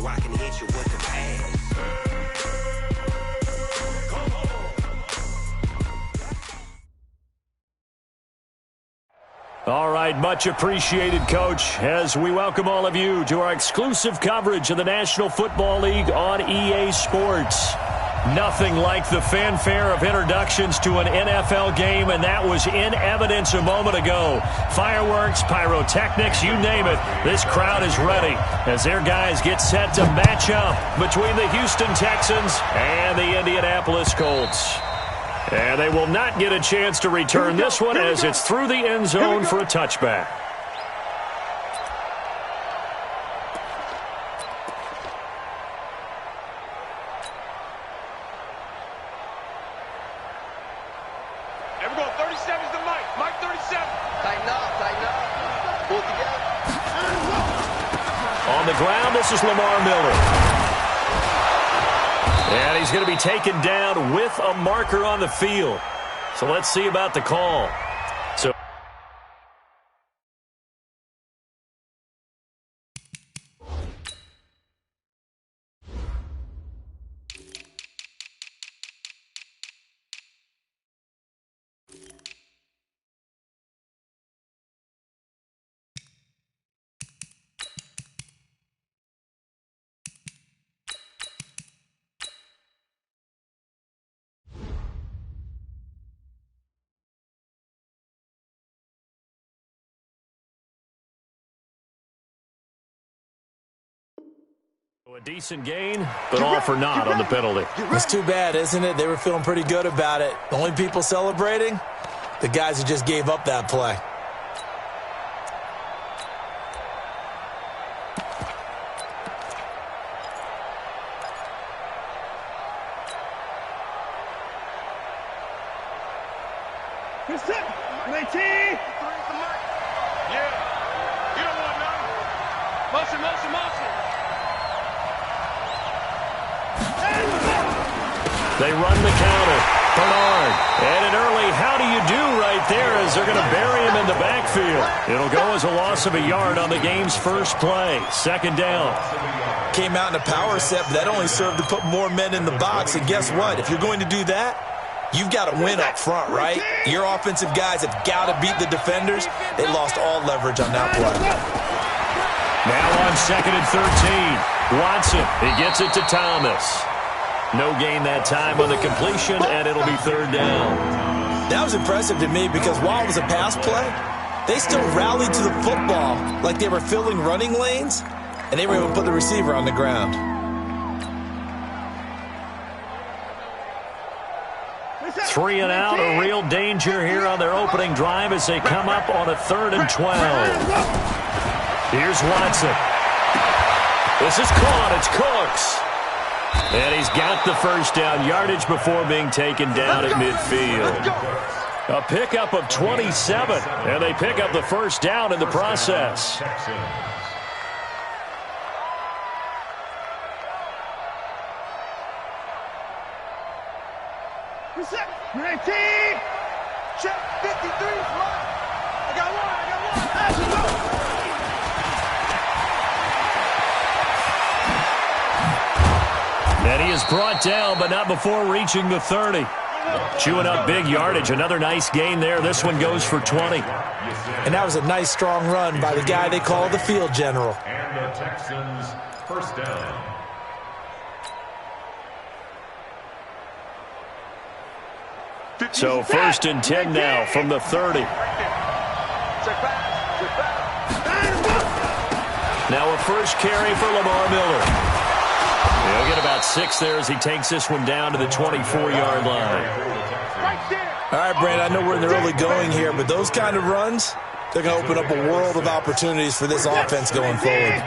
so I can hit you with the pass. All right, much appreciated, Coach, as we welcome all of you to our exclusive coverage of the National Football League on EA Sports. Nothing like the fanfare of introductions to an NFL game, and that was in evidence a moment ago. Fireworks, pyrotechnics, you name it. This crowd is ready as their guys get set to match up between the Houston Texans and the Indianapolis Colts. And they will not get a chance to return this one as it's through the end zone for a touchback. There we go. 37 is the Mike. Mike 37. Tighten up, tighten up. Pull it together. On the ground, this is Lamar Miller. And he's going to be taken down with a marker on the field. So let's see about the call. So a decent gain, but all for naught on the penalty. It's too bad, isn't it? They were feeling pretty good about it. The only people celebrating, the guys who just gave up that play. Yeah. You don't want none. Motion, motion, motion. They run the counter. Bernard. And an early how do you do right there as they're going to bury him in the backfield. It'll go as a loss of a yard on the game's first play. Second down. Came out in a power set, but that only served to put more men in the box. And guess what? If you're going to do that, you've got to win up front, right? Your offensive guys have got to beat the defenders. They lost all leverage on that play. Now on 2nd and 13. Watson. He gets it to Thomas. No gain that time on the completion, and it'll be third down. That was impressive to me because while it was a pass play, they still rallied to the football like they were filling running lanes, and they were able to put the receiver on the ground. Three and out, a real danger here on their opening drive as they come up on a 3rd and 12. Here's Watson. This is caught. It's Cooks. And he's got the first down yardage before being taken down at midfield. A pickup of 27, and they pick up the first down in the process. Reset. 19. Check 53. I got one. And he is brought down, but not before reaching the 30. Chewing up big yardage. Another nice gain there. This one goes for 20. And that was a nice, strong run by the guy they call the field general. And the Texans, first down. So 1st and 10 now from the 30. Now a first carry for Lamar Miller. He'll get about 6 there as he takes this one down to the 24-yard line. All right, Brandon, I know we're in the early going here, but those kind of runs, they're going to open up a world of opportunities for this offense going forward.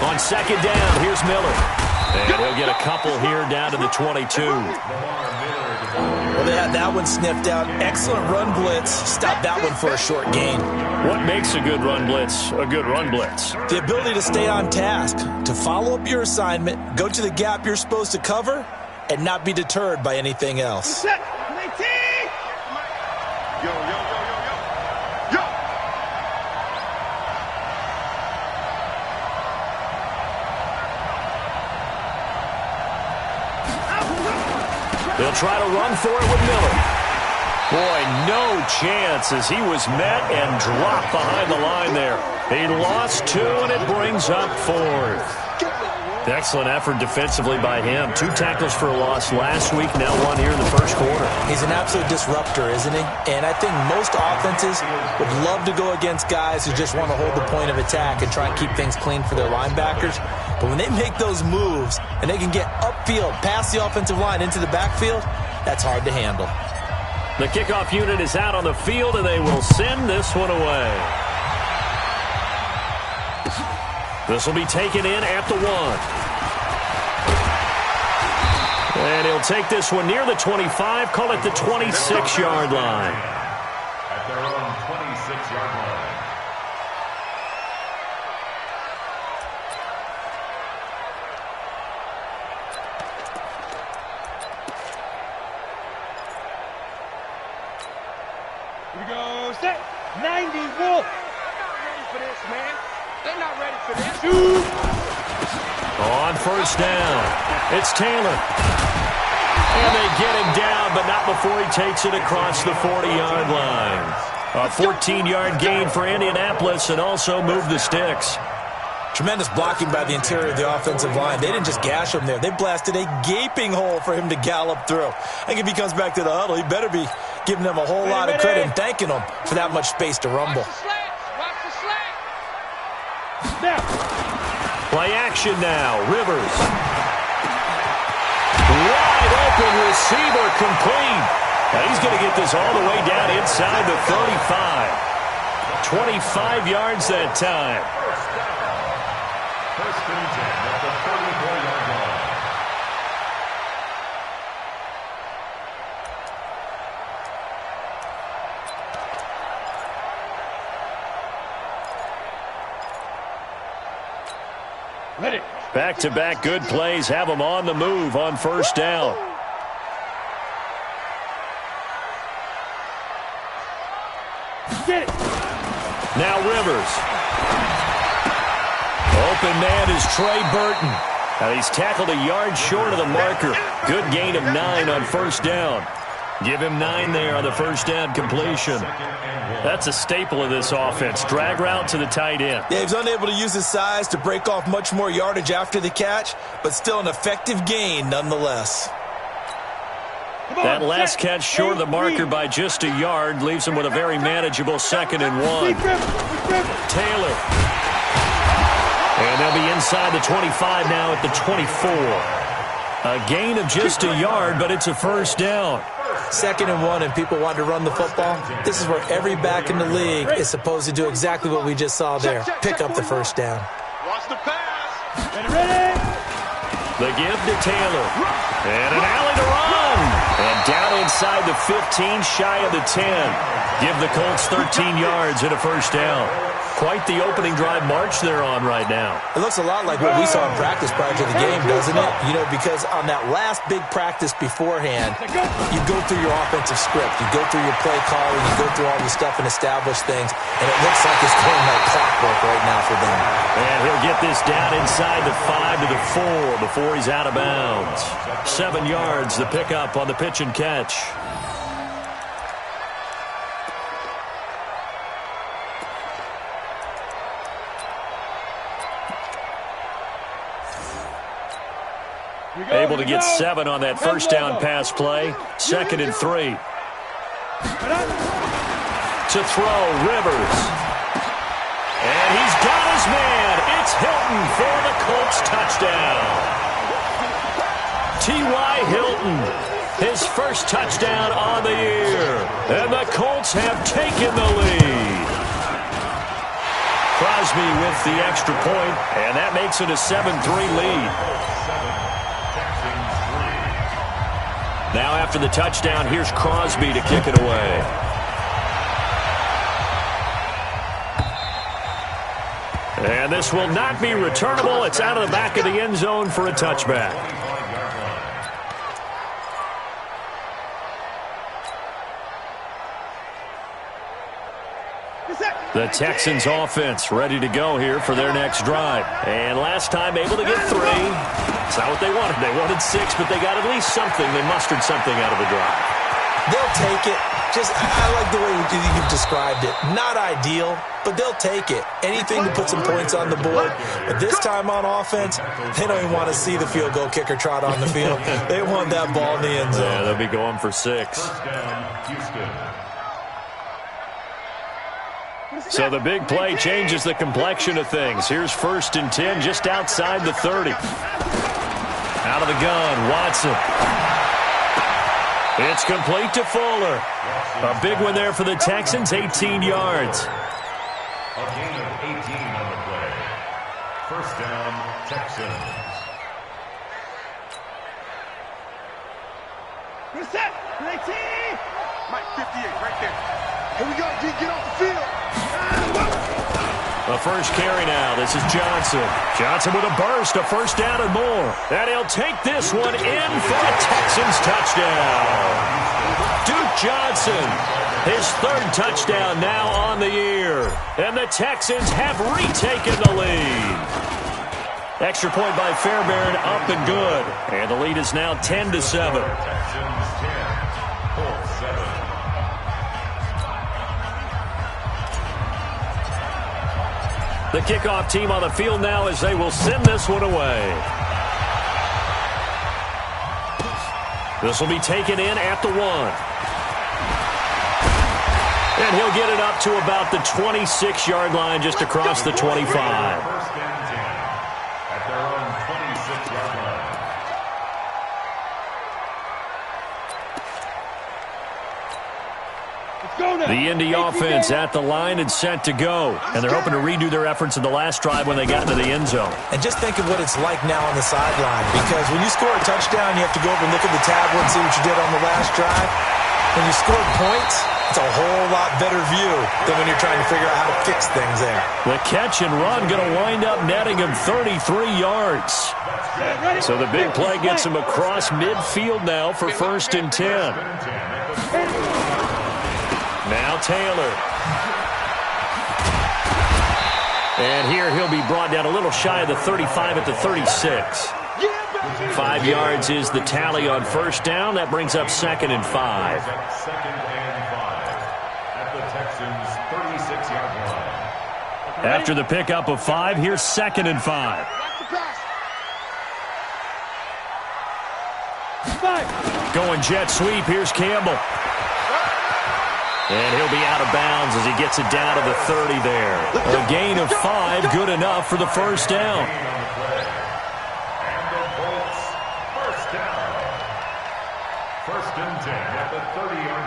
On 2nd down, here's Miller. And he'll get a couple here down to the 22. Well, they had that one sniffed out. Excellent run blitz. Stopped that one for a short gain. What makes a good run blitz a good run blitz? The ability to stay on task, to follow up your assignment, go to the gap you're supposed to cover, and not be deterred by anything else. Yo, yo, yo, yo, yo. Yo. They'll try to run for it with Miller. Boy, no chance as he was met and dropped behind the line there. He lost 2, and it brings up 4th. Excellent effort defensively by him. 2 tackles for a loss last week, now 1 here in the first quarter. He's an absolute disruptor, isn't he? And I think most offenses would love to go against guys who just want to hold the point of attack and try and keep things clean for their linebackers. But when they make those moves and they can get upfield, past the offensive line into the backfield, that's hard to handle. The kickoff unit is out on the field, and they will send this one away. This will be taken in at the 1. And he'll take this one near the 25, call it the 26-yard line. At their own 26-yard line. Here we go. Set. 90 Wolf. They're not ready for this, man. They're not ready for this. On first down, it's Taylor. And they get him down, but not before he takes it across the 40-yard line. A 14-yard gain for Indianapolis and also move the sticks. Tremendous blocking by the interior of the offensive line. They didn't just gash him there. They blasted a gaping hole for him to gallop through. I think if he comes back to the huddle, he better be giving them a whole lot of credit and thanking them for that much space to rumble. Watch the slant. Now. Play action now. Rivers. Wide open receiver complete. Now he's going to get this all the way down inside the 35. 25 yards that time. First and 10 at the 34-yard line. Back-to-back good plays have them on the move on first down. Get it. Now Rivers. Open man is Trey Burton. Now he's tackled a yard short of the marker. Good gain of 9 on first down. Give him 9 there on the first down completion. That's a staple of this offense. Drag route to the tight end. Yeah, he's unable to use his size to break off much more yardage after the catch, but still an effective gain nonetheless. That last catch short of the marker by just a yard leaves him with a very manageable 2nd and 1. Taylor. And they'll be inside the 25 now at the 24. A gain of just a yard, but it's a first down. 2nd and 1 and people want to run the football. This is where every back in the league is supposed to do exactly what we just saw there. Pick up the first down. Watch the pass. Ready. The give to Taylor. And an alley to run. And down inside the 15, shy of the 10. Give the Colts 13 yards and a first down. Quite the opening drive march they're on right now. It looks a lot like what we saw in practice prior to the game, doesn't it? You know, because on that last big practice beforehand, you go through your offensive script. You go through your play calling. You go through all the stuff and establish things. And it looks like it's going like clockwork right now for them. And he'll get this down inside the 5 to the 4 before he's out of bounds. 7 yards, the pickup on the pitch and catch. Able to get 7 on that first down pass play. 2nd and 3. To throw, Rivers. And he's got his man. It's Hilton for the Colts touchdown. T.Y. Hilton, his first touchdown on the year. And the Colts have taken the lead. Crosby with the extra point, and that makes it a 7-3 lead. Now after the touchdown, here's Crosby to kick it away. And this will not be returnable. It's out of the back of the end zone for a touchback. The Texans offense ready to go here for their next drive. And last time able to get 3. It's not what they wanted. They wanted 6, but they got at least something. They mustered something out of the drive. They'll take it. I like the way you've described it. Not ideal, but they'll take it. Anything to put some points on the board. But this time on offense, they don't even want to see the field goal kicker trot on the field. They want that ball in the end zone. Yeah, they'll be going for 6. First down, Houston. So the big play changes the complexion of things. Here's 1st and 10 just outside the 30. Out of the gun, Watson. It's complete to Fuller. A big one there for the Texans, 18 yards. A gain of 18 on the play. First down, Texans. What's that? 19! Mike, 58, right there. Here we go, G, get off the field. The first carry now. This is Johnson. Johnson with a burst, a first down and more. And he'll take this one in for a Texans touchdown. Duke Johnson, his 3rd touchdown now on the year. And the Texans have retaken the lead. Extra point by Fairbairn, up and good. And the lead is now 10-7. Texans 10, Colts 7. The kickoff team on the field now as they will send this one away. This will be taken in at the 1. And he'll get it up to about the 26-yard line just across the 25. First and 10 at their own 26-yard line. The Indy offense at the line and set to go. And they're hoping to redo their efforts in the last drive when they got into the end zone. And just think of what it's like now on the sideline. Because when you score a touchdown, you have to go over and look at the tablet and see what you did on the last drive. When you scored points, it's a whole lot better view than when you're trying to figure out how to fix things there. The catch and run going to wind up netting him 33 yards. So the big play gets him across midfield now for 1st and 10. Now Taylor. And here he'll be brought down a little shy of the 35 at the 36. 5 yards is the tally on 1st down. That brings up 2nd and 5. 2nd and 5 at the Texans' 36-yard line. After the pickup of 5, here's 2nd and 5. Going jet sweep. Here's Campbell. And he'll be out of bounds as he gets it down to the 30 there. A gain of 5, good enough for the 1st down. And the Colts, 1st down. 1st and 10 at the 30-yard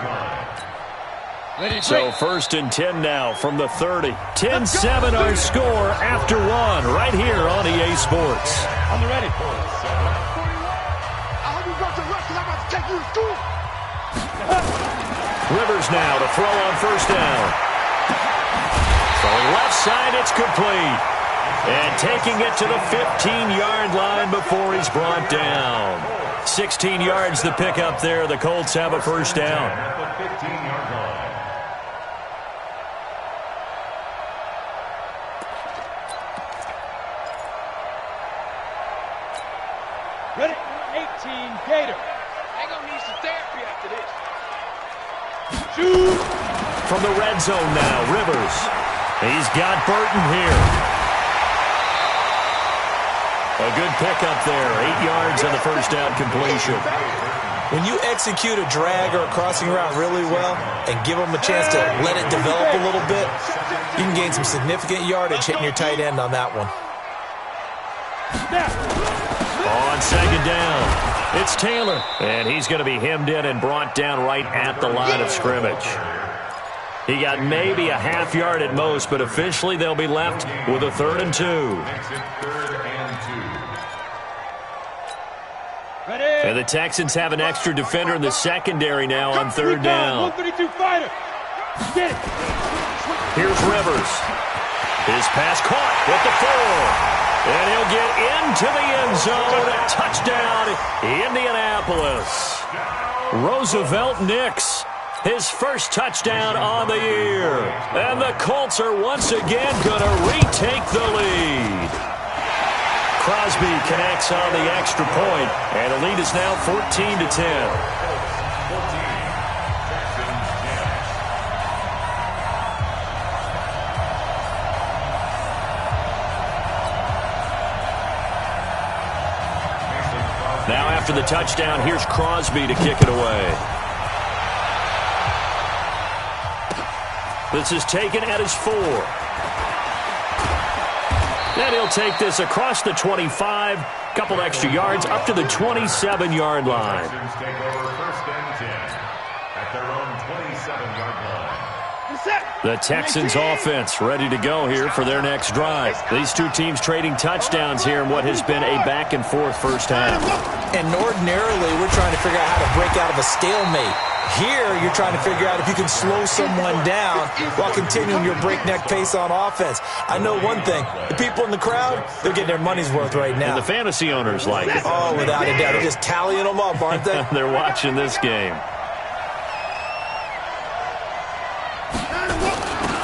line. So 1st and 10 now from the 30. 10-7 our score after 1 right here on EA Sports. I'm ready. I hope you brought your rest because I'm about to take you to school. Rivers now to throw on 1st down. Throwing left side, it's complete. And taking it to the 15-yard line before he's brought down. 16 yards the pickup there. The Colts have a 1st down. At the 15-yard line. Ready? 18, Gator. They're going to need some therapy after this. Shoot! From the red zone now, Rivers. He's got Burton here. A good pickup there. 8 yards on the 1st down completion. When you execute a drag or a crossing route really well and give them a chance to let it develop a little bit, you can gain some significant yardage hitting your tight end on that one. On 2nd down, it's Taylor. And he's going to be hemmed in and brought down right at the line of scrimmage. He got maybe a half yard at most, but officially they'll be left with a 3rd and 2. Makes it 3rd and 2. And the Texans have an extra defender in the secondary now on 3rd down. 132 fighter. Get it. Here's Rivers. His pass caught with the 4. And he'll get into the end zone. Touchdown, Indianapolis. Roosevelt Nix His first touchdown on the year. And the Colts are once again going to retake the lead. Crosby connects on the extra point, and the lead is now 14-10. Now after the touchdown, here's Crosby to kick it away. This is taken at his 4. And he'll take this across the 25, couple extra yards, up to the 27-yard line. Take over first and 10 at their own 27-yard line. The Texans offense ready to go here for their next drive. These two teams trading touchdowns here in what has been a back-and-forth first half. And ordinarily, we're trying to figure out how to break out of a stalemate. Here, you're trying to figure out if you can slow someone down while continuing your breakneck pace on offense. I know one thing. The people in the crowd, they're getting their money's worth right now. And the fantasy owners like it. Oh, without a doubt. They're just tallying them up, aren't they? They're watching this game.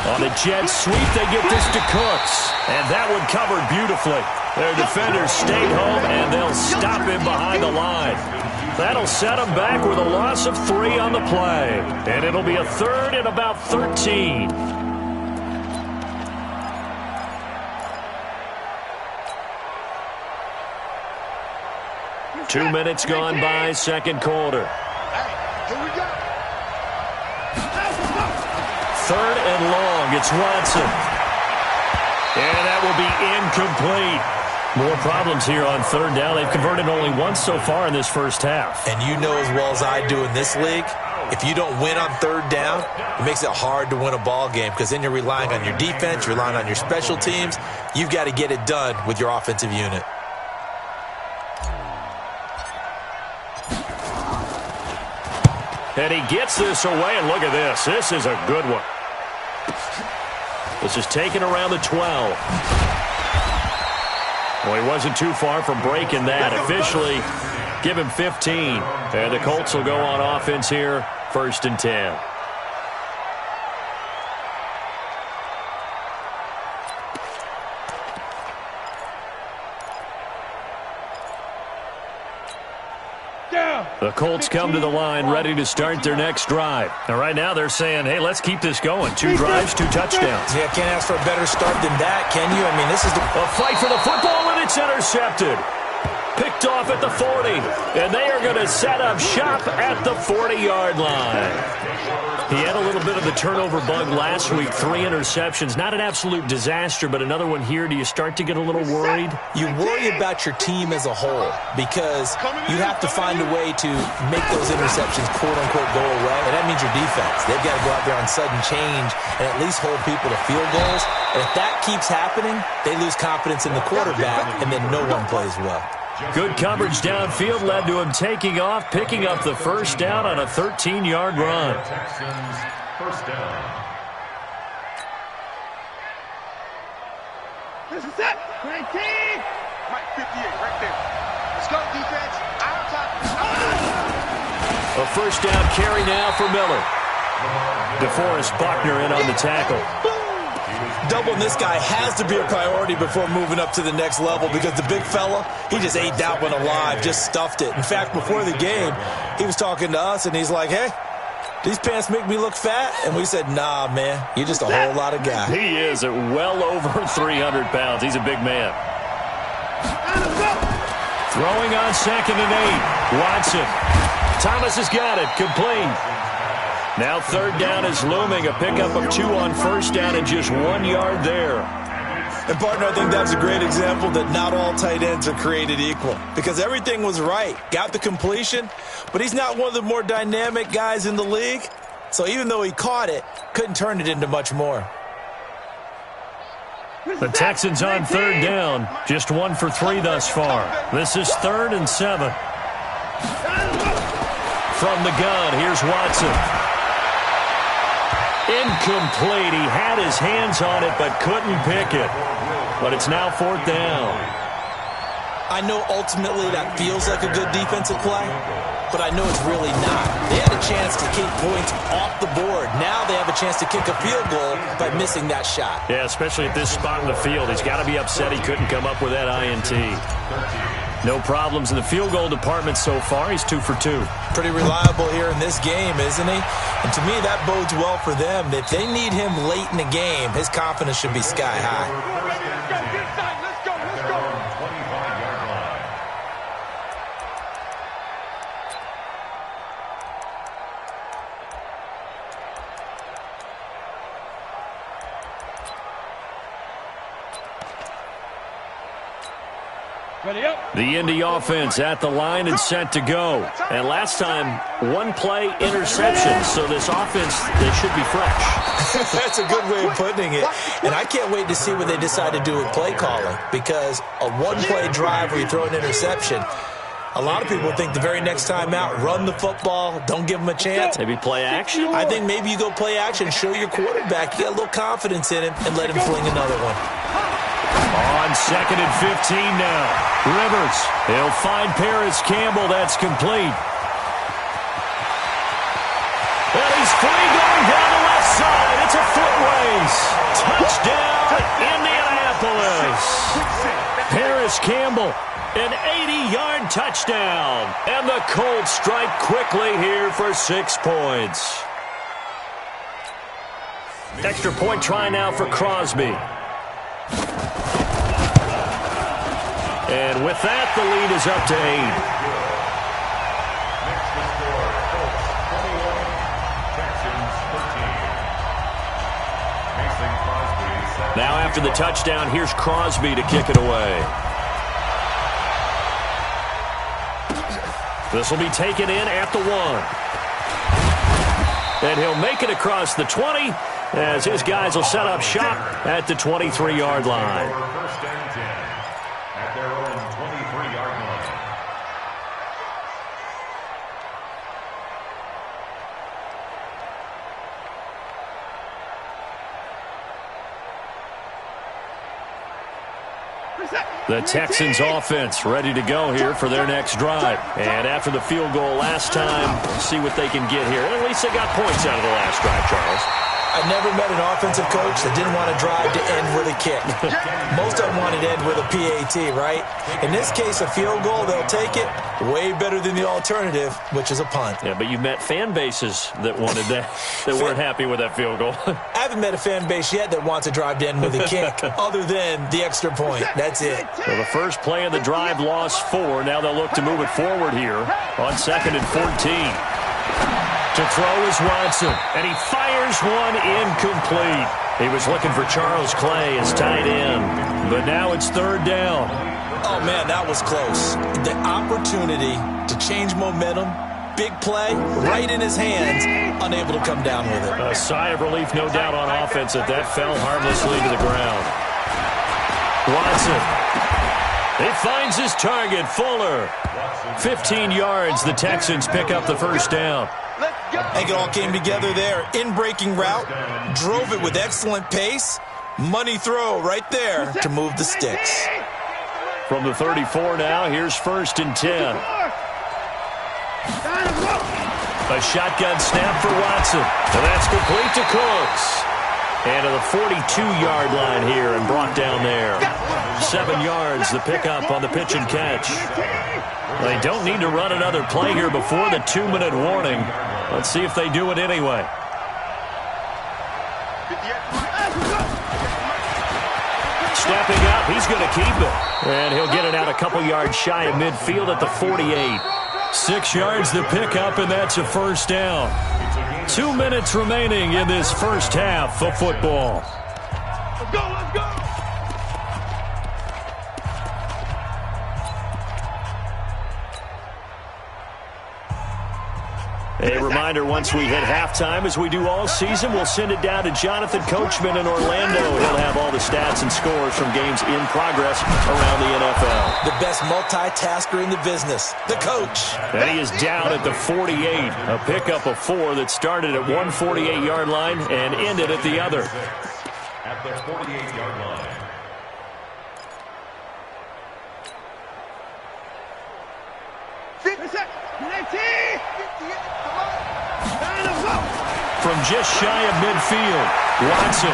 On a jet sweep, they get this to Cooks. And that one covered beautifully. Their defenders stayed home, and they'll stop him behind the line. That'll set him back with a loss of 3 on the play. And it'll be a 3rd and about 13. Two minutes gone by, second quarter. Here we go. 3rd and long, it's Watson. And that will be incomplete. More problems here on 3rd down. They've converted only once so far in this first half. And you know as well as I do in this league, if you don't win on 3rd down, it makes it hard to win a ball game because then you're relying on your defense, you're relying on your special teams. You've got to get it done with your offensive unit. And he gets this away, and look at this. This is a good one. This is taken around the 12. Well, he wasn't too far from breaking that. Officially, give him 15. And the Colts will go on offense here, 1st and 10. The Colts come to the line ready to start their next drive. Now, right now, they're saying, hey, let's keep this going. 2 drives, 2 touchdowns. Yeah, can't ask for a better start than that, can you? I mean, this is A fight for the football, and it's intercepted. Picked off at the 40, and they are going to set up shop at the 40-yard line. He had a little bit of the turnover bug last week, 3 interceptions. Not an absolute disaster, but another one here. Do you start to get a little worried? You worry about your team as a whole because you have to find a way to make those interceptions, quote-unquote, go away, and that means your defense. They've got to go out there on sudden change and at least hold people to field goals. And if that keeps happening, they lose confidence in the quarterback, and then no one plays well. Good coverage downfield led to him taking off, picking up the first down on a 13-yard run. Texans first down. This is it. 19. Right, 58, right there. Let's go, defense. Out of time. A first down carry now for Miller. DeForest Buckner in on the tackle. Doubling this guy has to be a priority before moving up to the next level because the big fella, he just ate that one alive, just stuffed it. In fact, before the game, he was talking to us, and he's like, hey, these pants make me look fat? And we said, nah, man, you're just a whole lot of guy. He is at well over 300 pounds. He's a big man. Throwing on 2nd and 8. Watson. Thomas has got it. Complete. Now 3rd down is looming. A pickup of 2 on first down and just 1 yard there. And, partner, I think that's a great example that not all tight ends are created equal because everything was right. Got the completion, but he's not one of the more dynamic guys in the league. So even though he caught it, couldn't turn it into much more. The Texans on 3rd down. Just 1 for 3 thus far. This is 3rd and 7. From the gun, here's Watson. Incomplete. He had his hands on it but couldn't pick it. But it's now 4th down. I know ultimately that feels like a good defensive play, but I know it's really not. They had a chance to keep points off the board. Now they have a chance to kick a field goal by missing that shot. Yeah, especially at this spot in the field. He's got to be upset he couldn't come up with that INT. No problems in the field goal department so far. He's 2 for 2. Pretty reliable here in this game, isn't he? And to me, that bodes well for them. If they need him late in the game, his confidence should be sky high. Let's go. 25-yard line. Ready up. The Indy offense at the line and set to go. And last time, one play interception. So this offense, they should be fresh. That's a good way of putting it. And I can't wait to see what they decide to do with play calling, because a one-play drive where you throw an interception, a lot of people think the very next time out, run the football, don't give them a chance. Maybe play action? I think maybe you go play action, show your quarterback you got a little confidence in him, and let him fling another one. On 2nd and 15 now. Rivers, he'll find Paris Campbell. That's complete. And he's free going down the left side. It's a foot race. Touchdown, Indianapolis. Paris Campbell, an 80-yard touchdown. And the Colts strike quickly here for 6 points. Extra point try now for Crosby. And with that, the lead is up to 8. Next to score, Colts 21, Texans 13. Mason Crosby set. Now after the touchdown, here's Crosby to kick it away. This will be taken in at the 1. And he'll make it across the 20 as his guys will set up shop at the 23-yard line. First and 10 at their own 23-yard line. The Texans offense ready to go here for their next drive. And after the field goal last time, see what they can get here. And at least they got points out of the last drive, Charles. I never met an offensive coach that didn't want to drive to end with a kick. Most of them wanted to end with a PAT, right? In this case, a field goal, they'll take it. Way better than the alternative, which is a punt. Yeah, but you met fan bases that wanted that, that weren't happy with that field goal. I haven't met a fan base yet that wants to drive to end with a kick, other than the extra point. That's it. So the first play of the drive lost 4. Now they'll look to move it forward here on 2nd and 14. To throw is Watson, and he fires one incomplete. He was looking for Charles Clay as tight end, but now it's 3rd down. Oh, man, that was close. The opportunity to change momentum, big play, right in his hands, unable to come down with it. A sigh of relief, no doubt, on offense that fell harmlessly to the ground. Watson. He finds his target, Fuller. 15 yards, the Texans pick up the first down. I think it all came together there. In-breaking route, drove it with excellent pace. Money throw right there to move the sticks. From the 34 now, here's 1st and 10. A shotgun snap for Watson. And that's complete to Cooks. And to the 42-yard line here and brought down there. 7 yards, the pickup on the pitch and catch. They don't need to run another play here before the 2-minute warning. Let's see if they do it anyway. Stepping up, he's going to keep it. And he'll get it out a couple yards shy of midfield at the 48. 6 yards the pickup, and that's a first down. 2 minutes remaining in this first half of football. Let's go, let's go. A reminder, once we hit halftime, as we do all season, we'll send it down to Jonathan Coachman in Orlando. He'll have all the stats and scores from games in progress around the NFL. The best multitasker in the business, the coach. And he is down at the 48. A pickup of 4 that started at one 48-yard line and ended at the other. At the 48-yard line. From just shy of midfield, Watson.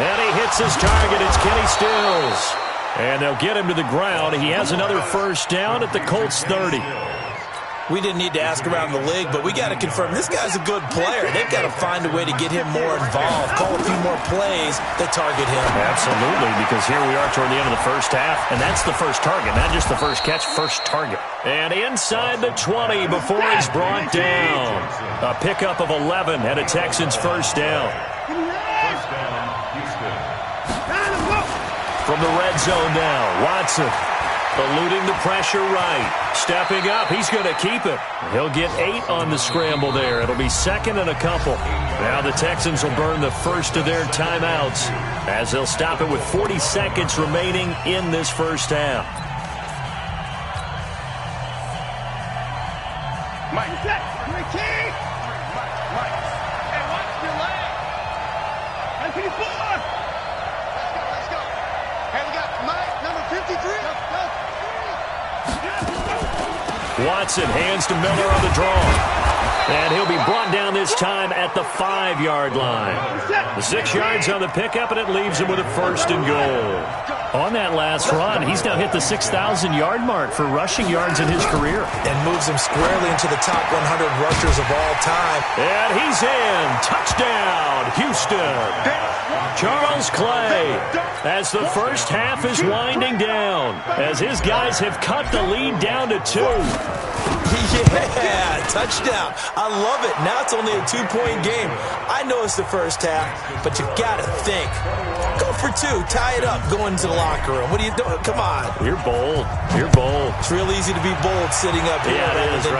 And he hits his target. It's Kenny Stills. And they'll get him to the ground. He has another first down at the Colts 30. We didn't need to ask around the league, but we got to confirm this guy's a good player. They've got to find a way to get him more involved, call a few more plays that target him. Absolutely, because here we are toward the end of the first half, and that's the first target, not just the first catch, first target. And inside the 20 before he's brought down. A pickup of 11 and a Texans first down. First down, Houston. From the red zone now, Watson. Eluding the pressure right. Stepping up. He's going to keep it. He'll get 8 on the scramble there. It'll be second and a couple. Now the Texans will burn the first of their timeouts as they'll stop it with 40 seconds remaining in this first half. Mike. Mike. Hey, watch your leg. Let's go. Hey, we got Mike, number 53. Watson hands to Miller on the draw. And he'll be brought down this time at the 5-yard line. The 6 yards on the pickup, and it leaves him with a first and goal. On that last run, he's now hit the 6,000-yard mark for rushing yards in his career. And moves him squarely into the top 100 rushers of all time. And he's in. Touchdown, Houston. Charles Clay, as the first half is winding down, as his guys have cut the lead down to 2. Yeah, touchdown. I love it. Now it's only a 2-point game. I know it's the first half, but you got to think. Go for 2. Tie it up. Go into the locker room. What are you doing? Come on. You're bold. You're bold. It's real easy to be bold sitting up here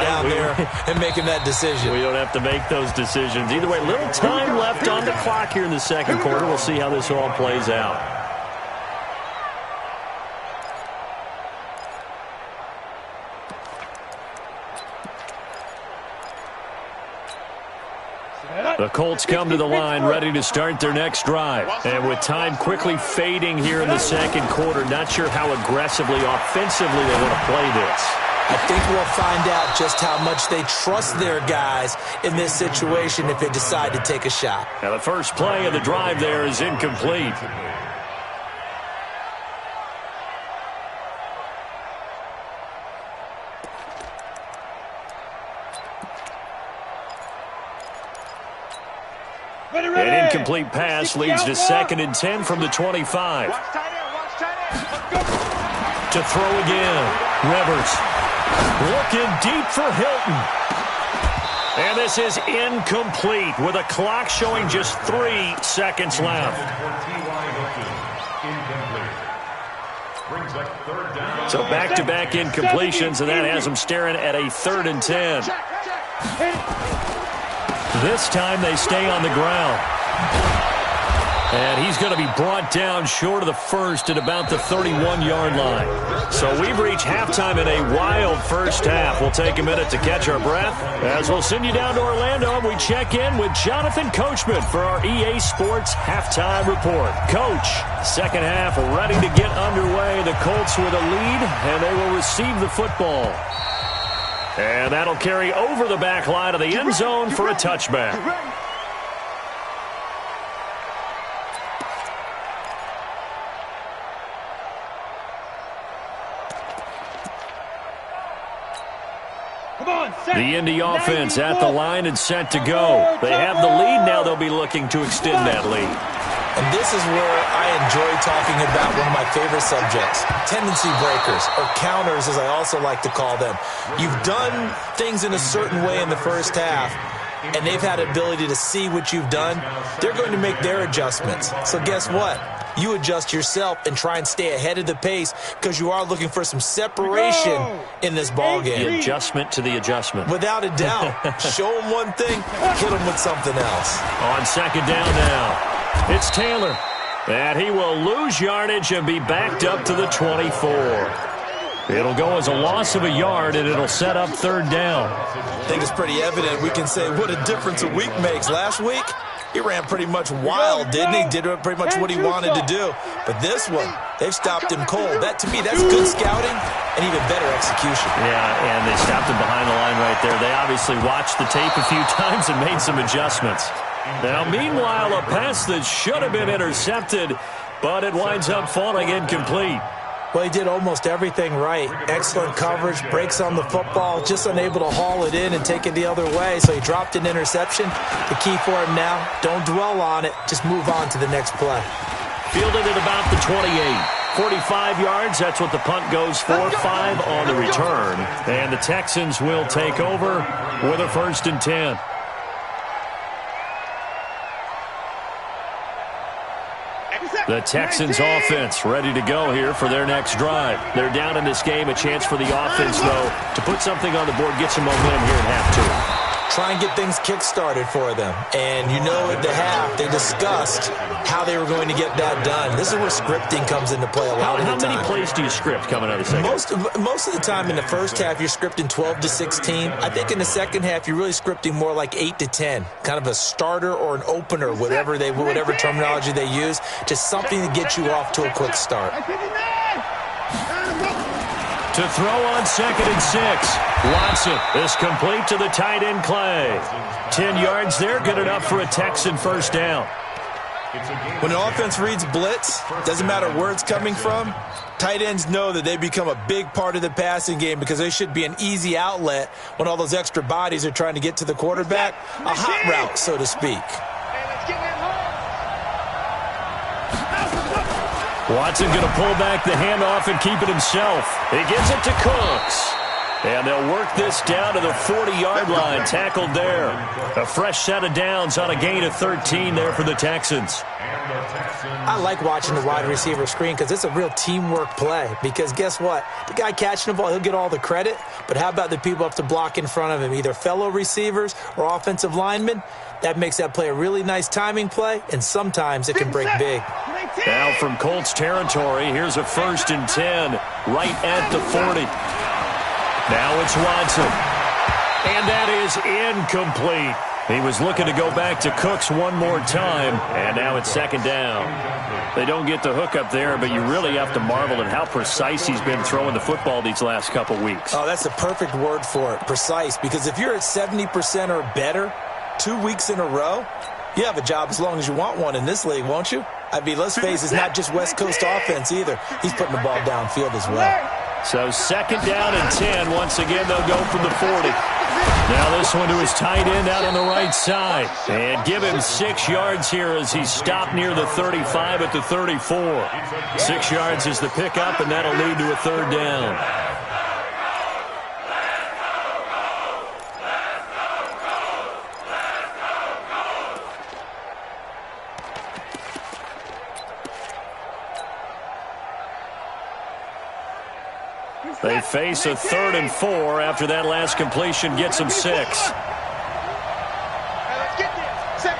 down there and making that decision. We don't have to make those decisions. Either way, little time left on the clock here in the second quarter. We'll see how this all plays out. The Colts come to the line ready to start their next drive. And with time quickly fading here in the second quarter, not sure how aggressively, offensively they want to play this. I think we'll find out just how much they trust their guys in this situation if they decide to take a shot. Now the first play of the drive there is incomplete. An incomplete pass leads to 2nd and 10 from the 25. To throw again. Rivers looking deep for Hilton. And this is incomplete with a clock showing just 3 seconds left. So back-to-back incompletions, and that has them staring at a 3rd and 10. This time they stay on the ground. And he's going to be brought down short of the first at about the 31-yard line. So we've reached halftime in a wild first half. We'll take a minute to catch our breath as we'll send you down to Orlando and we check in with Jonathan Coachman for our EA Sports Halftime Report. Coach, second half ready to get underway. The Colts with a lead, and they will receive the football. And that'll carry over the back line of the end zone for a touchback. The Indy offense at the line and set to go. They have the lead now. They'll be looking to extend that lead. And this is where I enjoy talking about one of my favorite subjects, tendency breakers, or counters as I also like to call them. You've done things in a certain way in the first half, and they've had the ability to see what you've done. They're going to make their adjustments. So guess what? You adjust yourself and try and stay ahead of the pace because you are looking for some separation in this ballgame. The adjustment to the adjustment. Without a doubt. Show them one thing, hit them with something else. On second down now, it's Taylor. And he will lose yardage and be backed up to the 24. It'll go as a loss of a yard, and it'll set up third down. I think it's pretty evident. We can say what a difference a week makes. Last week, he ran pretty much wild, didn't he? Did pretty much what he wanted to do. But this one, They've stopped him cold. That, to me, that's good scouting and even better execution. Yeah, and they stopped him behind the line right there. They obviously watched the tape a few times and made some adjustments. Now, meanwhile, a pass that should have been intercepted, but it winds up falling incomplete. Well, he did almost everything right. Excellent coverage, breaks on the football, just unable to haul it in and take it the other way, so he dropped an interception. The key for him now, don't dwell on it, just move on to the next play. Fielded at about the 28. 45 yards, that's what the punt goes for. 5 on the return. And the Texans will take over with a 1st and 10. The Texans offense ready to go here for their next drive. They're down in this game. A chance for the offense, though, to put something on the board, get some momentum here at half 2. Try and get things kick-started for them. And you know at the half, they discussed how they were going to get that done. This is where scripting comes into play a lot of the time. How many plays do you script coming out of the second? Most of the time in the first half, you're scripting 12 to 16. I think in the second half, you're really scripting more like 8 to 10. Kind of a starter or an opener, whatever terminology they use. Just something to get you off to a quick start. To throw on 2nd and 6. Watson is complete to the tight end Clay. 10 yards there, good enough for a Texan 1st down. When an offense reads blitz, doesn't matter where it's coming from, tight ends know that they become a big part of the passing game because they should be an easy outlet when all those extra bodies are trying to get to the quarterback. A hot route, so to speak. Watson going to pull back the handoff and keep it himself. He gives it to Cooks. And they'll work this down to the 40-yard line. Tackled there. A fresh set of downs on a gain of 13 there for the Texans. I like watching the wide receiver screen because it's a real teamwork play. Because guess what? The guy catching the ball, he'll get all the credit. But how about the people up to block in front of him, either fellow receivers or offensive linemen? That makes that play a really nice timing play, and sometimes it can break big. Now from Colts territory, here's a 1st and 10 right at the 40. Now it's Watson. And that is incomplete. He was looking to go back to Cooks one more time, and now it's 2nd down. They don't get the hook up there, but you really have to marvel at how precise he's been throwing the football these last couple weeks. Oh, that's the perfect word for it, precise, because if you're at 70% or better 2 weeks in a row, you have a job as long as you want one in this league, won't you? I mean, let's face it, it's not just West Coast offense either. He's putting the ball downfield as well. So 2nd down and 10. Once again, they'll go from the 40. Now this one to his tight end out on the right side. And give him 6 yards here as he's stopped near the 35 at the 34. 6 yards is the pickup, and that'll lead to a 3rd down. They face a 3rd and 4 after that last completion gets them 6. Let's get this. Set.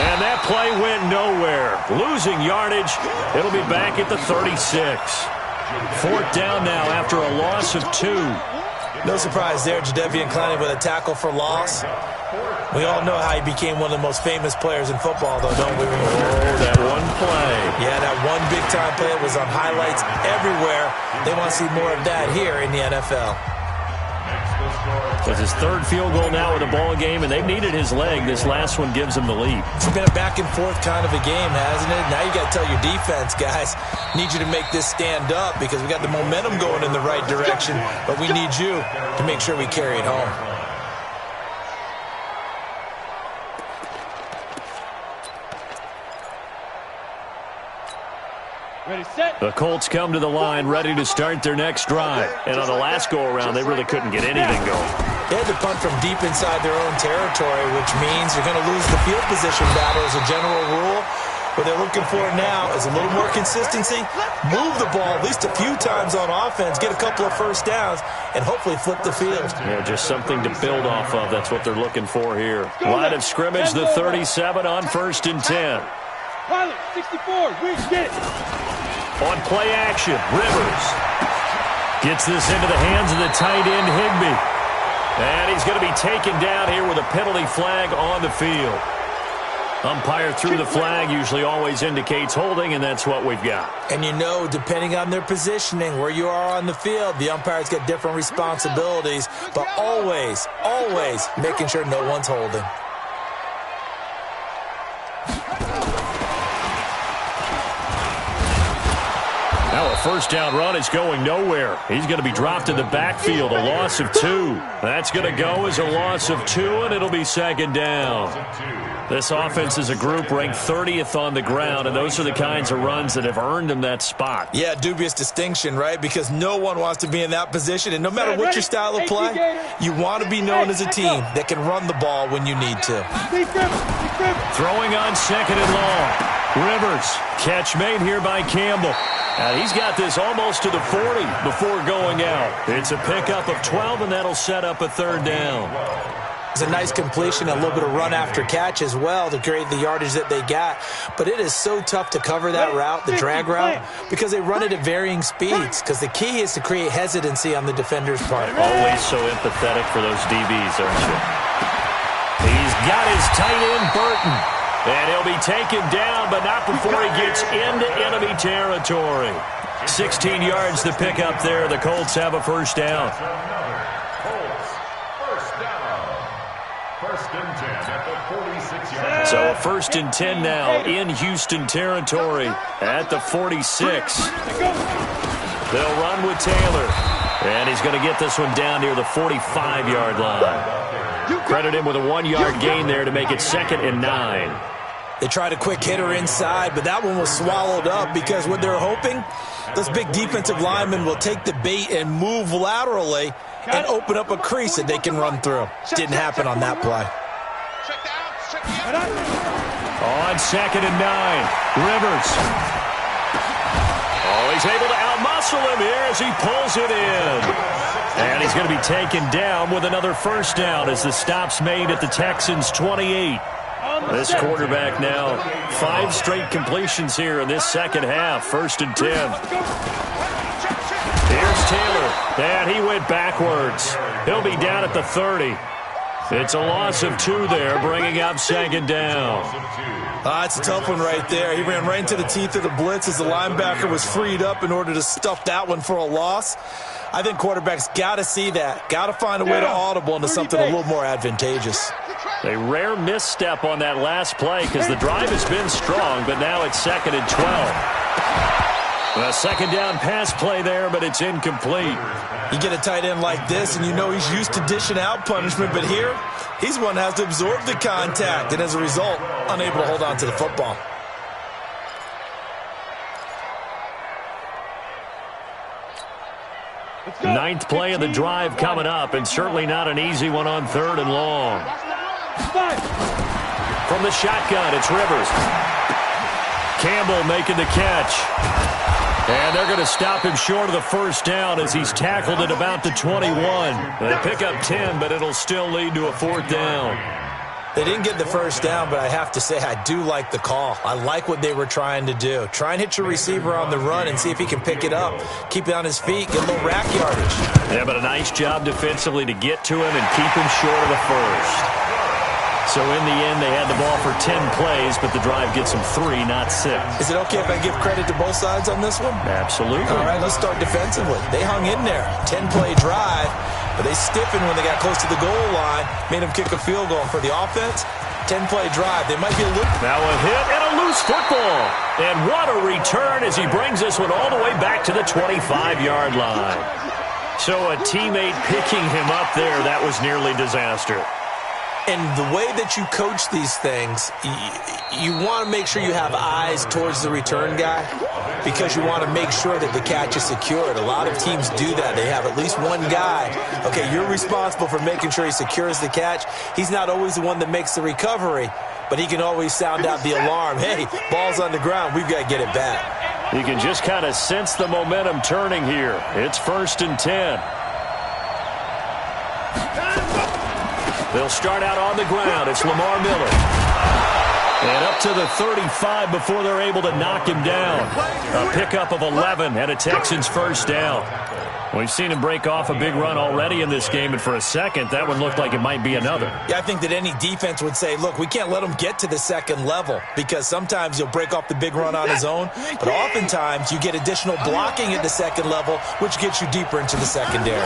And that play went nowhere. Losing yardage. It'll be back at the 36. 4th down now after a loss of 2. No surprise there, Jadeveon Clowney with a tackle for loss. We all know how he became one of the most famous players in football, though, don't we? Oh, that one play. Yeah, that one big-time play was on highlights everywhere. They want to see more of that here in the NFL. It's his 3rd field goal now with a ball game, and they've needed his leg. This last one gives him the lead. It's been a back-and-forth kind of a game, hasn't it? Now you got to tell your defense, guys, need you to make this stand up because we got the momentum going in the right direction, but we need you to make sure we carry it home. The Colts come to the line ready to start their next drive. And on the last go-around, they really couldn't get anything going. They had to punt from deep inside their own territory, which means you're going to lose the field position battle as a general rule. What they're looking for now is a little more consistency, move the ball at least a few times on offense, get a couple of 1st downs, and hopefully flip the field. Yeah, just something to build off of. That's what they're looking for here. Line of scrimmage, the 37 on 1st and 10. Pilot, 64, we get it. On play action, Rivers gets this into the hands of the tight end, Higbee. And he's going to be taken down here with a penalty flag on the field. Umpire threw the flag, usually always indicates holding, and that's what we've got. And you know, depending on their positioning, where you are on the field, the umpires get different responsibilities, but always, always making sure no one's holding. Now a first down run is going nowhere. He's going to be dropped in the backfield, a loss of 2. That's going to go as a loss of 2, and it'll be second down. This offense is a group ranked 30th on the ground, and those are the kinds of runs that have earned them that spot. Yeah, dubious distinction, right? Because no one wants to be in that position, and no matter what your style of play, you want to be known as a team that can run the ball when you need to. Throwing on second and long. Rivers, catch made here by Campbell. And he's got this almost to the 40 before going out. It's a pickup of 12, and that'll set up a third down. It's a nice completion, a little bit of run after catch as well to create the yardage that they got. But it is so tough to cover that route, the drag route, because they run it at varying speeds. Because the key is to create hesitancy on the defender's part. Always so empathetic for those DBs, aren't you? He's got his tight end, Burton. And he'll be taken down, but not before he gets into enemy territory. 16 yards to pick up there. The Colts have a first down. So a first and 10 now in Houston territory at the 46. They'll run with Taylor. And he's going to get this one down near the 45-yard line. Credit him with a 1-yard gain there to make it second and 9. They tried a quick hitter inside, but that one was swallowed up because what they're hoping, those big defensive linemen will take the bait and move laterally and open up a crease that they can run through. Didn't happen on that play. On second and 9, Rivers. Oh, he's able to outmuscle him here as he pulls it in. And he's going to be taken down with another first down as the stop's made at the Texans' 28. This quarterback now, 5 straight completions here in this second half. First and 10. Here's Taylor. And he went backwards. He'll be down at the 30. It's a loss of 2 there, bringing up second down. It's a tough one right there. He ran right into the teeth of the blitz as the linebacker was freed up in order to stuff that one for a loss. I think quarterbacks got to see that. Got to find a way to audible into something a little more advantageous. A rare misstep on that last play because the drive has been strong, but now it's second and 12. A second down pass play there, but it's incomplete. You get a tight end like this, and you know he's used to dishing out punishment, but here, he's one that has to absorb the contact, and as a result, unable to hold on to the football. Ninth play of the drive coming up, and certainly not an easy one on third and long. From the shotgun, it's Rivers. Campbell making the catch. And they're going to stop him short of the first down as he's tackled at about the 21. They pick up 10, but it'll still lead to a fourth down. They didn't get the first down, but I have to say I do like the call. I like what they were trying to do. Try and hit your receiver on the run and see if he can pick it up. Keep it on his feet, get a little rack yardage. Yeah, but a nice job defensively to get to him and keep him short of the first. So in the end, they had the ball for 10 plays, but the drive gets them 3, not 6. Is it okay if I give credit to both sides on this one? Absolutely. All right, let's start defensively. They hung in there. 10-play drive, but they stiffened when they got close to the goal line, made them kick a field goal. For the offense, 10-play drive. They might be a little... Now a hit and a loose football. And what a return as he brings this one all the way back to the 25-yard line. So a teammate picking him up there, that was nearly disaster. And the way that you coach these things, you want to make sure you have eyes towards the return guy because you want to make sure that the catch is secured. A lot of teams do that. They have at least one guy. Okay, you're responsible for making sure he secures the catch. He's not always the one that makes the recovery, but he can always sound out the alarm. Hey, ball's on the ground. We've got to get it back. You can just kind of sense the momentum turning here. It's first and 10. They'll start out on the ground. It's Lamar Miller. And up to the 35 before they're able to knock him down. A pickup of 11 and a Texans first down. We've seen him break off a big run already in this game, and for a second, that one looked like it might be another. Yeah, I think that any defense would say, look, we can't let him get to the second level because sometimes he'll break off the big run on his own, but oftentimes you get additional blocking at the second level, which gets you deeper into the secondary.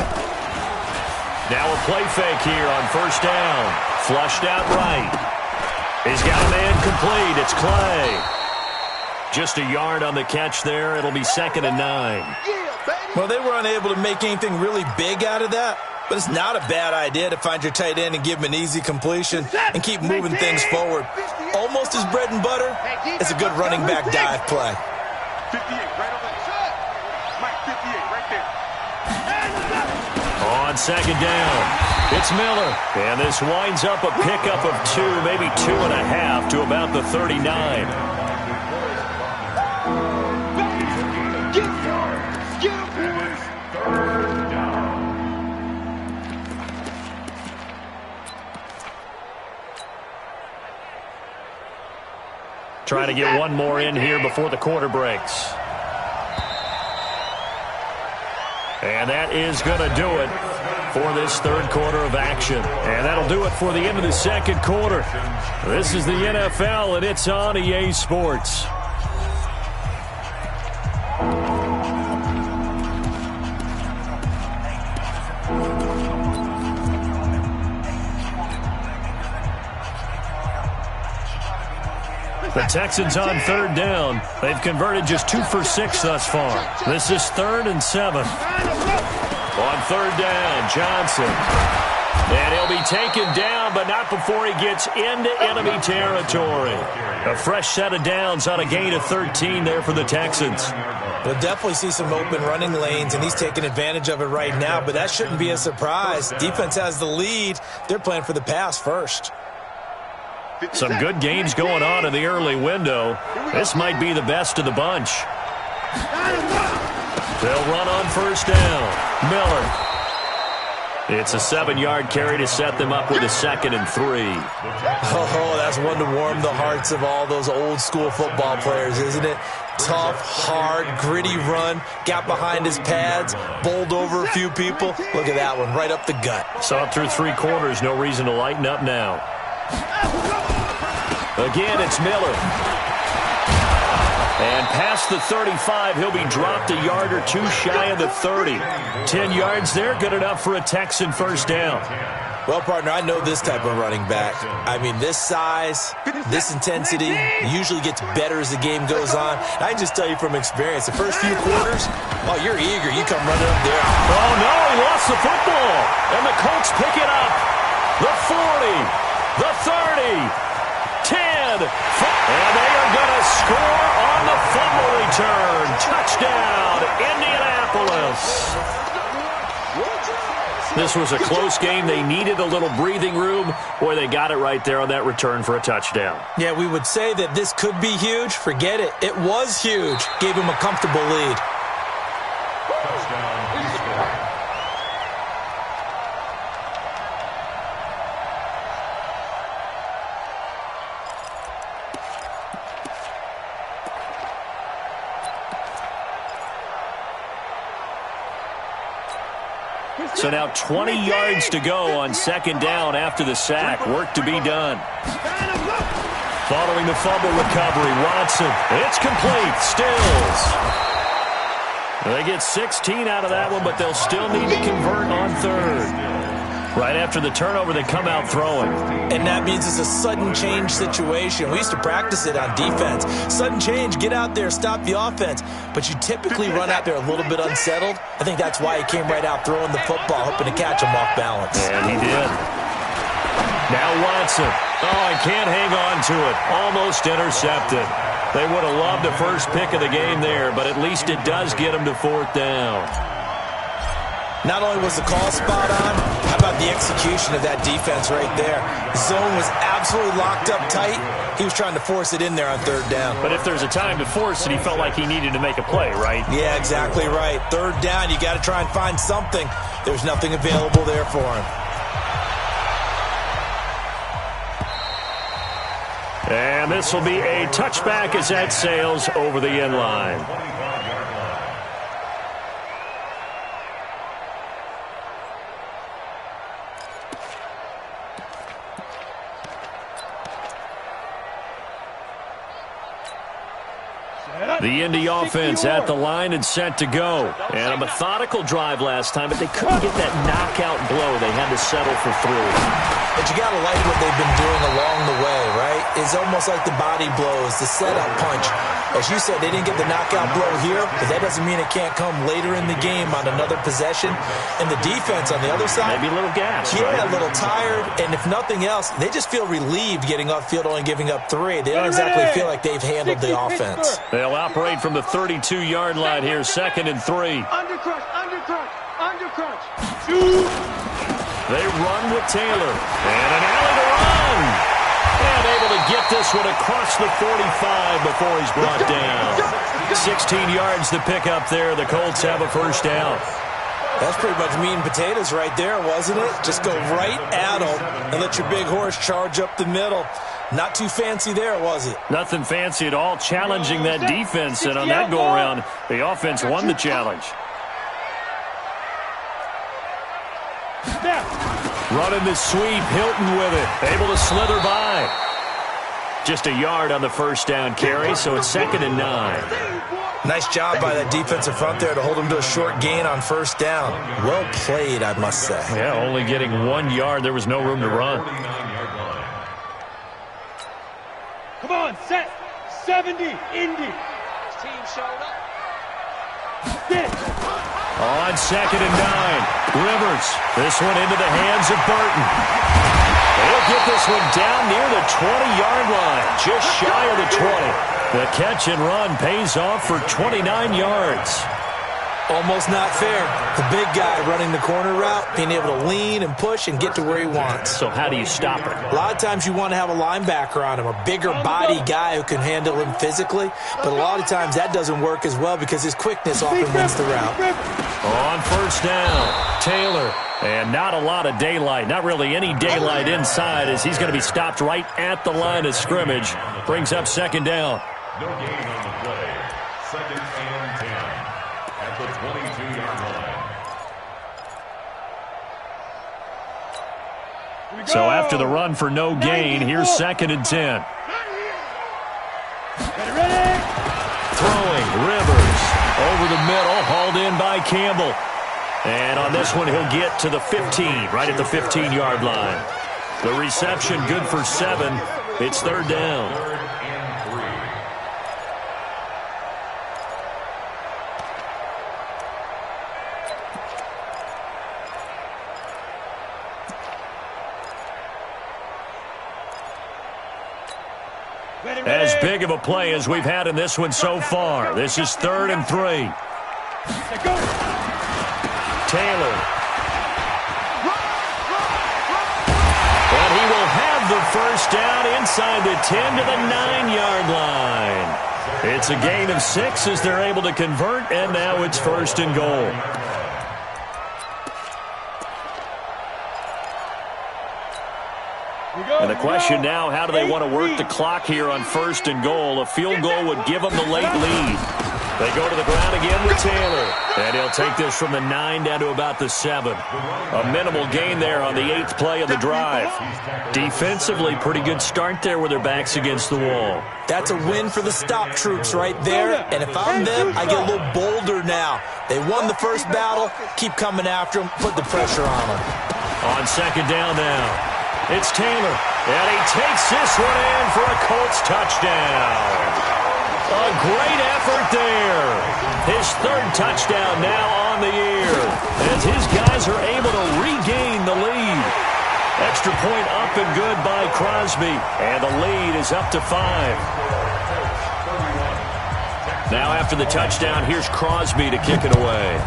Now a play fake here on first down. Flushed out right. He's got a man complete. It's Clay. Just a yard on the catch there. It'll be 2nd and 9. Well, they were unable to make anything really big out of that, but it's not a bad idea to find your tight end and give him an easy completion and keep moving things forward. Almost his bread and butter. It's a good running back dive play. 58, right over there. Mike, 58, right there. On 2nd down, it's Miller. And this winds up a pickup of 2, maybe 2.5 to about the 39. Trying to get one more in here before the quarter breaks. And that is going to do it for this third quarter of action. And that'll do it for the end of the second quarter. This is the NFL, and it's on EA Sports. The Texans on 3rd down. They've converted just 2 for 6 thus far. This is 3rd and 7. On 3rd down, Johnson. And he'll be taken down, but not before he gets into enemy territory. A fresh set of downs on a gain of 13 there for the Texans. We'll definitely see some open running lanes, and he's taking advantage of it right now, but that shouldn't be a surprise. Defense has the lead. They're playing for the pass first. Some good games going on in the early window. This might be the best of the bunch. They'll run on first down. Miller. It's a 7-yard carry to set them up with a 2nd and 3. Oh, that's one to warm the hearts of all those old-school football players, isn't it? Tough, hard, gritty run. Got behind his pads, bowled over a few people. Look at that one, right up the gut. So up through 3 quarters, no reason to lighten up now. Again, it's Miller. And past the 35, he'll be dropped a yard or 2 shy of the 30. 10 yards there, good enough for a Texan first down. Well, partner, I know this type of running back. I mean, this size, this intensity usually gets better as the game goes on. I can just tell you from experience, the first few quarters, oh, you're eager. You come running up there. Oh, no, he lost the football. And the Colts pick it up. The 40, the 30. 10, and they are going to score on the fumble return. Touchdown, Indianapolis. This was a close game. They needed a little breathing room. Boy, they got it right there on that return for a touchdown. Yeah, we would say that this could be huge. Forget it. It was huge. Gave him a comfortable lead. Touchdown. So now 20 yards to go on 2nd down after the sack. Work to be done. Following the fumble recovery, Watson. It's complete. Stills. They get 16 out of that one, but they'll still need to convert on 3rd. Right after the turnover, they come out throwing. And that means it's a sudden change situation. We used to practice it on defense. Sudden change, get out there, stop the offense. But you typically run out there a little bit unsettled. I think that's why he came right out throwing the football, hoping to catch him off balance. And he did. Now Watson. Oh, he can't hang on to it. Almost intercepted. They would have loved the first pick of the game there, but at least it does get him to 4th down. Not only was the call spot on, how about the execution of that defense right there? Zone was absolutely locked up tight. He was trying to force it in there on 3rd down. But if there's a time to force it, he felt like he needed to make a play, right? Yeah, exactly right. 3rd down, you got to try and find something. There's nothing available there for him. And this will be a touchback as that sails over the end line. The Indy offense at the line and set to go. And a methodical drive last time, but they couldn't get that knockout blow. They had to settle for 3. But you got to like what they've been doing along the way, right? It's almost like the body blows, the setup punch. As you said, they didn't get the knockout blow here, but that doesn't mean it can't come later in the game on another possession. And the defense on the other side, maybe a little gas. Yeah, right? A little tired. And if nothing else, they just feel relieved getting upfield, only giving up 3. They don't exactly feel like they've handled the offense. They'll operate from the 32-yard line here, 2nd and 3. Undercrunch, undercrunch, undercrunch. They run with Taylor. And an alley to run. And able to get this one across the 45 before he's brought down. 16 yards to pick up there. The Colts have a first down. That's pretty much meat and potatoes right there, wasn't it? Just go right at them and let your big horse charge up the middle. Not too fancy there, was it? Nothing fancy at all, challenging that defense. And on that go-around, the offense won the challenge. Running the sweep, Hilton with it. Able to slither by. Just a yard on the first down carry, so it's 2nd and 9. Nice job by that defensive front there to hold him to a short gain on first down. Well played, I must say. Yeah, only getting 1 yard. There was no room to run. Come on, set. 70, Indy. Team showed up. On 2nd and 9. Rivers. This one into the hands of Burton. They'll get this one down near the 20-yard line. Just shy of the 20. The catch and run pays off for 29 yards. Almost not fair. The big guy running the corner route, being able to lean and push and get to where he wants. So how do you stop it? A lot of times you want to have a linebacker on him, a bigger body guy who can handle him physically. But a lot of times that doesn't work as well because his quickness often wins the route. On first down, Taylor. And not a lot of daylight, not really any daylight inside as he's going to be stopped right at the line of scrimmage. Brings up 2nd down. No gain on the play. 2nd and 10 at the 22-yard line. So after the run for no gain, here's 2nd and 10. Throwing, Rivers. Over the middle, hauled in by Campbell. And on this one, he'll get to the 15, right at the 15-yard line. The reception good for 7. It's 3rd down. 3rd and 3. As big of a play as we've had in this one so far. This is 3rd and 3. Taylor. And he will have the first down inside the 10 to the 9-yard line. It's a gain of 6 as they're able to convert, and now it's 1st and goal. And the question now, how do they want to work the clock here on 1st and goal? A field goal would give them the late lead. They go to the ground again with Taylor. And he'll take this from the 9 down to about the 7. A minimal gain there on the 8th play of the drive. Defensively, pretty good start there with their backs against the wall. That's a win for the stop troops right there. And if I'm them, I get a little bolder now. They won the first battle. Keep coming after them. Put the pressure on them. On 2nd down now. It's Taylor, and he takes this one in for a Colts touchdown. A great effort there. His 3rd touchdown now on the year, as his guys are able to regain the lead. Extra point up and good by Crosby, and the lead is up to 5. Now after the touchdown, here's Crosby to kick it away.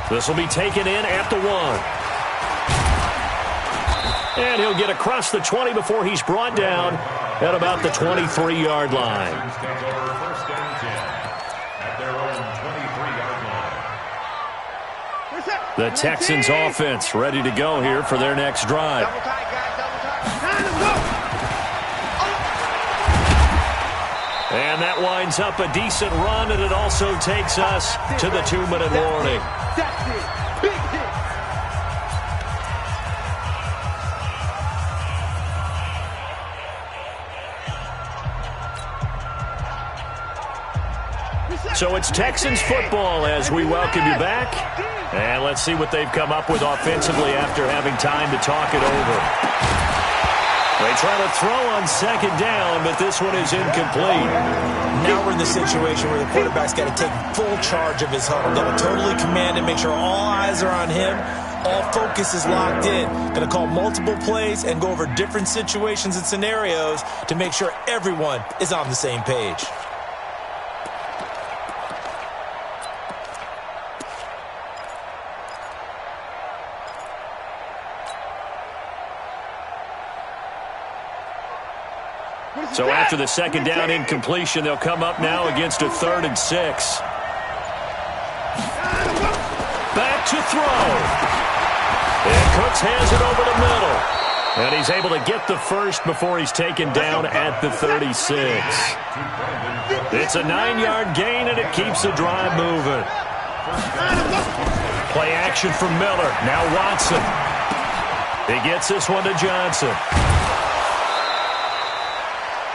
This will be taken in at the 1. And he'll get across the 20 before he's brought down at about the 23-yard line. The Texans offense ready to go here for their next drive. And that winds up a decent run, and it also takes us to the 2-minute warning. That's it. Big hit. So it's Texans football as we welcome you back. And let's see what they've come up with offensively after having time to talk it over. They try to throw on second down, but this one is incomplete. Now we're in the situation where the quarterback's got to take full charge of his huddle. Got to totally command it, make sure all eyes are on him. All focus is locked in. Going to call multiple plays and go over different situations and scenarios to make sure everyone is on the same page. So after the second down incompletion, they'll come up now against a 3rd and 6. Back to throw. And Cooks has it over the middle. And he's able to get the first before he's taken down at the 36. It's a 9-yard gain, and it keeps the drive moving. Play action from Miller. Now Watson. He gets this one to Johnson.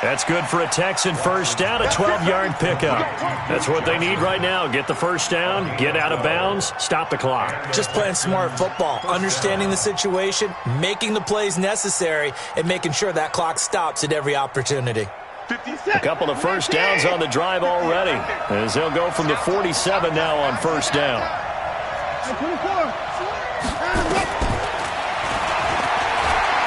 That's good for a Texan first down, a 12-yard pickup. That's what they need right now. Get the first down, get out of bounds, stop the clock. Just playing smart football, understanding the situation, making the plays necessary, and making sure that clock stops at every opportunity. A couple of first downs on the drive already, as they'll go from the 47 now on first down.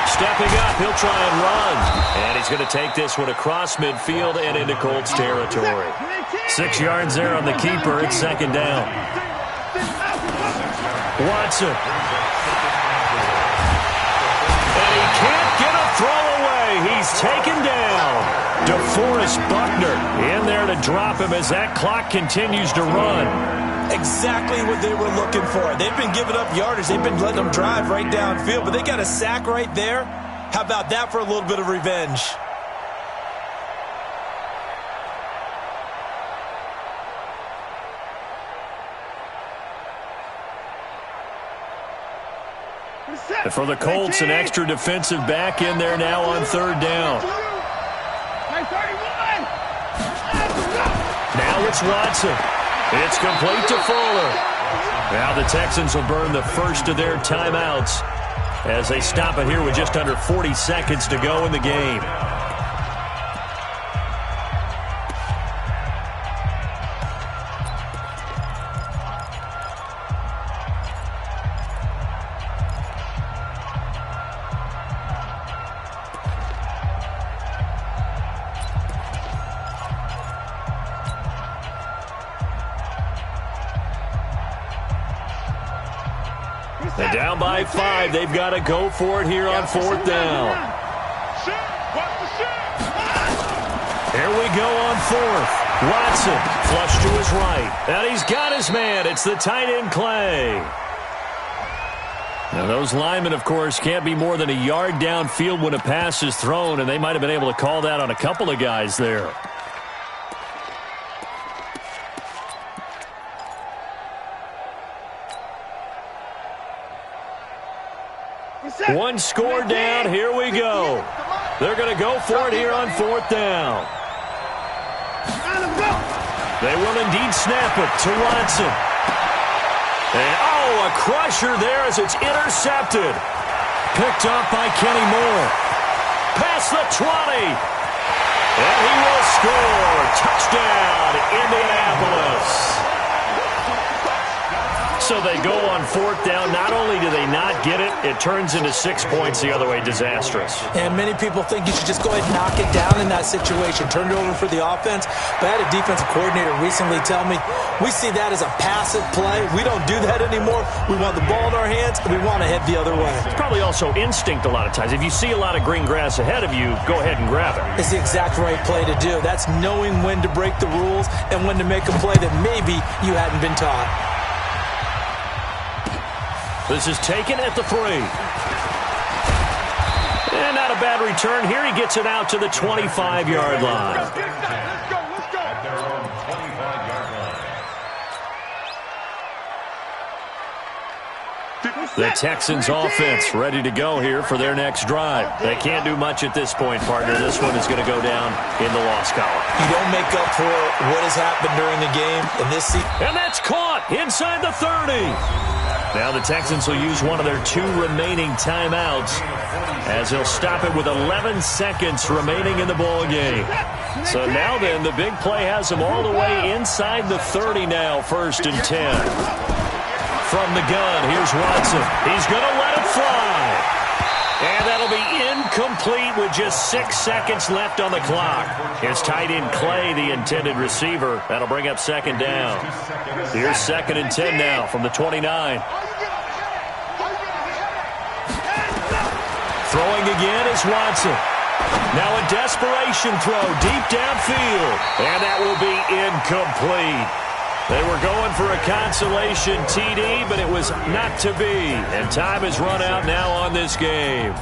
Stepping up, he'll try and run. And he's going to take this one across midfield and into Colts territory. 6 yards there on the keeper. It's second down. Watson. And he can't get a throw away. He's taken down. DeForest Buckner in there to drop him as that clock continues to run. Exactly what they were looking for. They've been giving up yardage. They've been letting them drive right downfield, but they got a sack right there. How about that for a little bit of revenge? And for the Colts, an extra defensive back in there now on third down. Now it's Watson. It's complete to Fuller. Now the Texans will burn the first of their timeouts as they stop it here with just under 40 seconds to go in the game. And down by 5, they've got to go for it here on fourth down. Here we go on fourth. Watson, flush to his right. And he's got his man. It's the tight end, Clay. Now, those linemen, of course, can't be more than a yard downfield when a pass is thrown, and they might have been able to call that on a couple of guys there. One score down. Here we go. They're going to go for it here on fourth down. They will indeed snap it to Watson. And, a crusher there as it's intercepted. Picked up by Kenny Moore. Past the 20. And he will score. Touchdown, Indianapolis. So they go on fourth down. Not only do they not get it, it turns into 6 points the other way. Disastrous. And many people think you should just go ahead and knock it down in that situation. Turn it over for the offense. But I had a defensive coordinator recently tell me, we see that as a passive play. We don't do that anymore. We want the ball in our hands, and we want to head the other way. It's probably also instinct a lot of times. If you see a lot of green grass ahead of you, go ahead and grab it. It's the exact right play to do. That's knowing when to break the rules and when to make a play that maybe you hadn't been taught. This is taken at the 3. And not a bad return here. He gets it out to the 25-yard line. Let's go. At their own 25-yard line. The Texans offense ready to go here for their next drive. They can't do much at this point, partner. This one is going to go down in the loss column. You don't make up for what has happened during the game in this season. And that's caught inside the 30. Now the Texans will use one of their 2 remaining timeouts as they'll stop it with 11 seconds remaining in the ball game. So now then, the big play has them all the way inside the 30 now, 1st and 10. From the gun, here's Watson. He's going to let it fly. And that'll be incomplete with just 6 seconds left on the clock. It's tight end Clay, the intended receiver. That'll bring up 2nd down. Here's 2nd and 10 now from the 29. Throwing again is Watson. Now a desperation throw deep downfield. And that will be incomplete. They were going for a consolation TD, but it was not to be. And time has run out now on this game.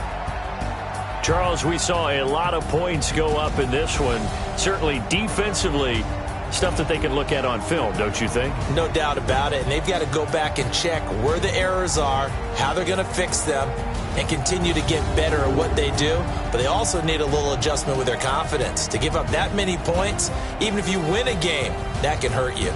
Charles, we saw a lot of points go up in this one. Certainly defensively, stuff that they can look at on film, don't you think? No doubt about it. And they've got to go back and check where the errors are, how they're going to fix them, and continue to get better at what they do. But they also need a little adjustment with their confidence. To give up that many points, even if you win a game, that can hurt you.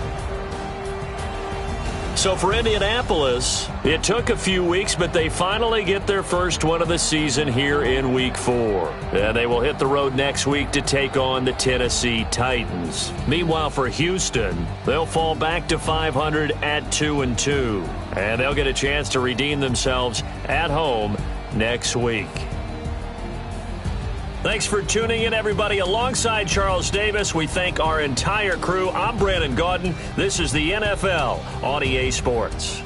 So for Indianapolis, it took a few weeks, but they finally get their first one of the season here in Week 4. And they will hit the road next week to take on the Tennessee Titans. Meanwhile, for Houston, they'll fall back to 500 at 2-2. And they'll get a chance to redeem themselves at home next week. Thanks for tuning in, everybody. Alongside Charles Davis, we thank our entire crew. I'm Brandon Gaudin. This is the NFL on EA Sports.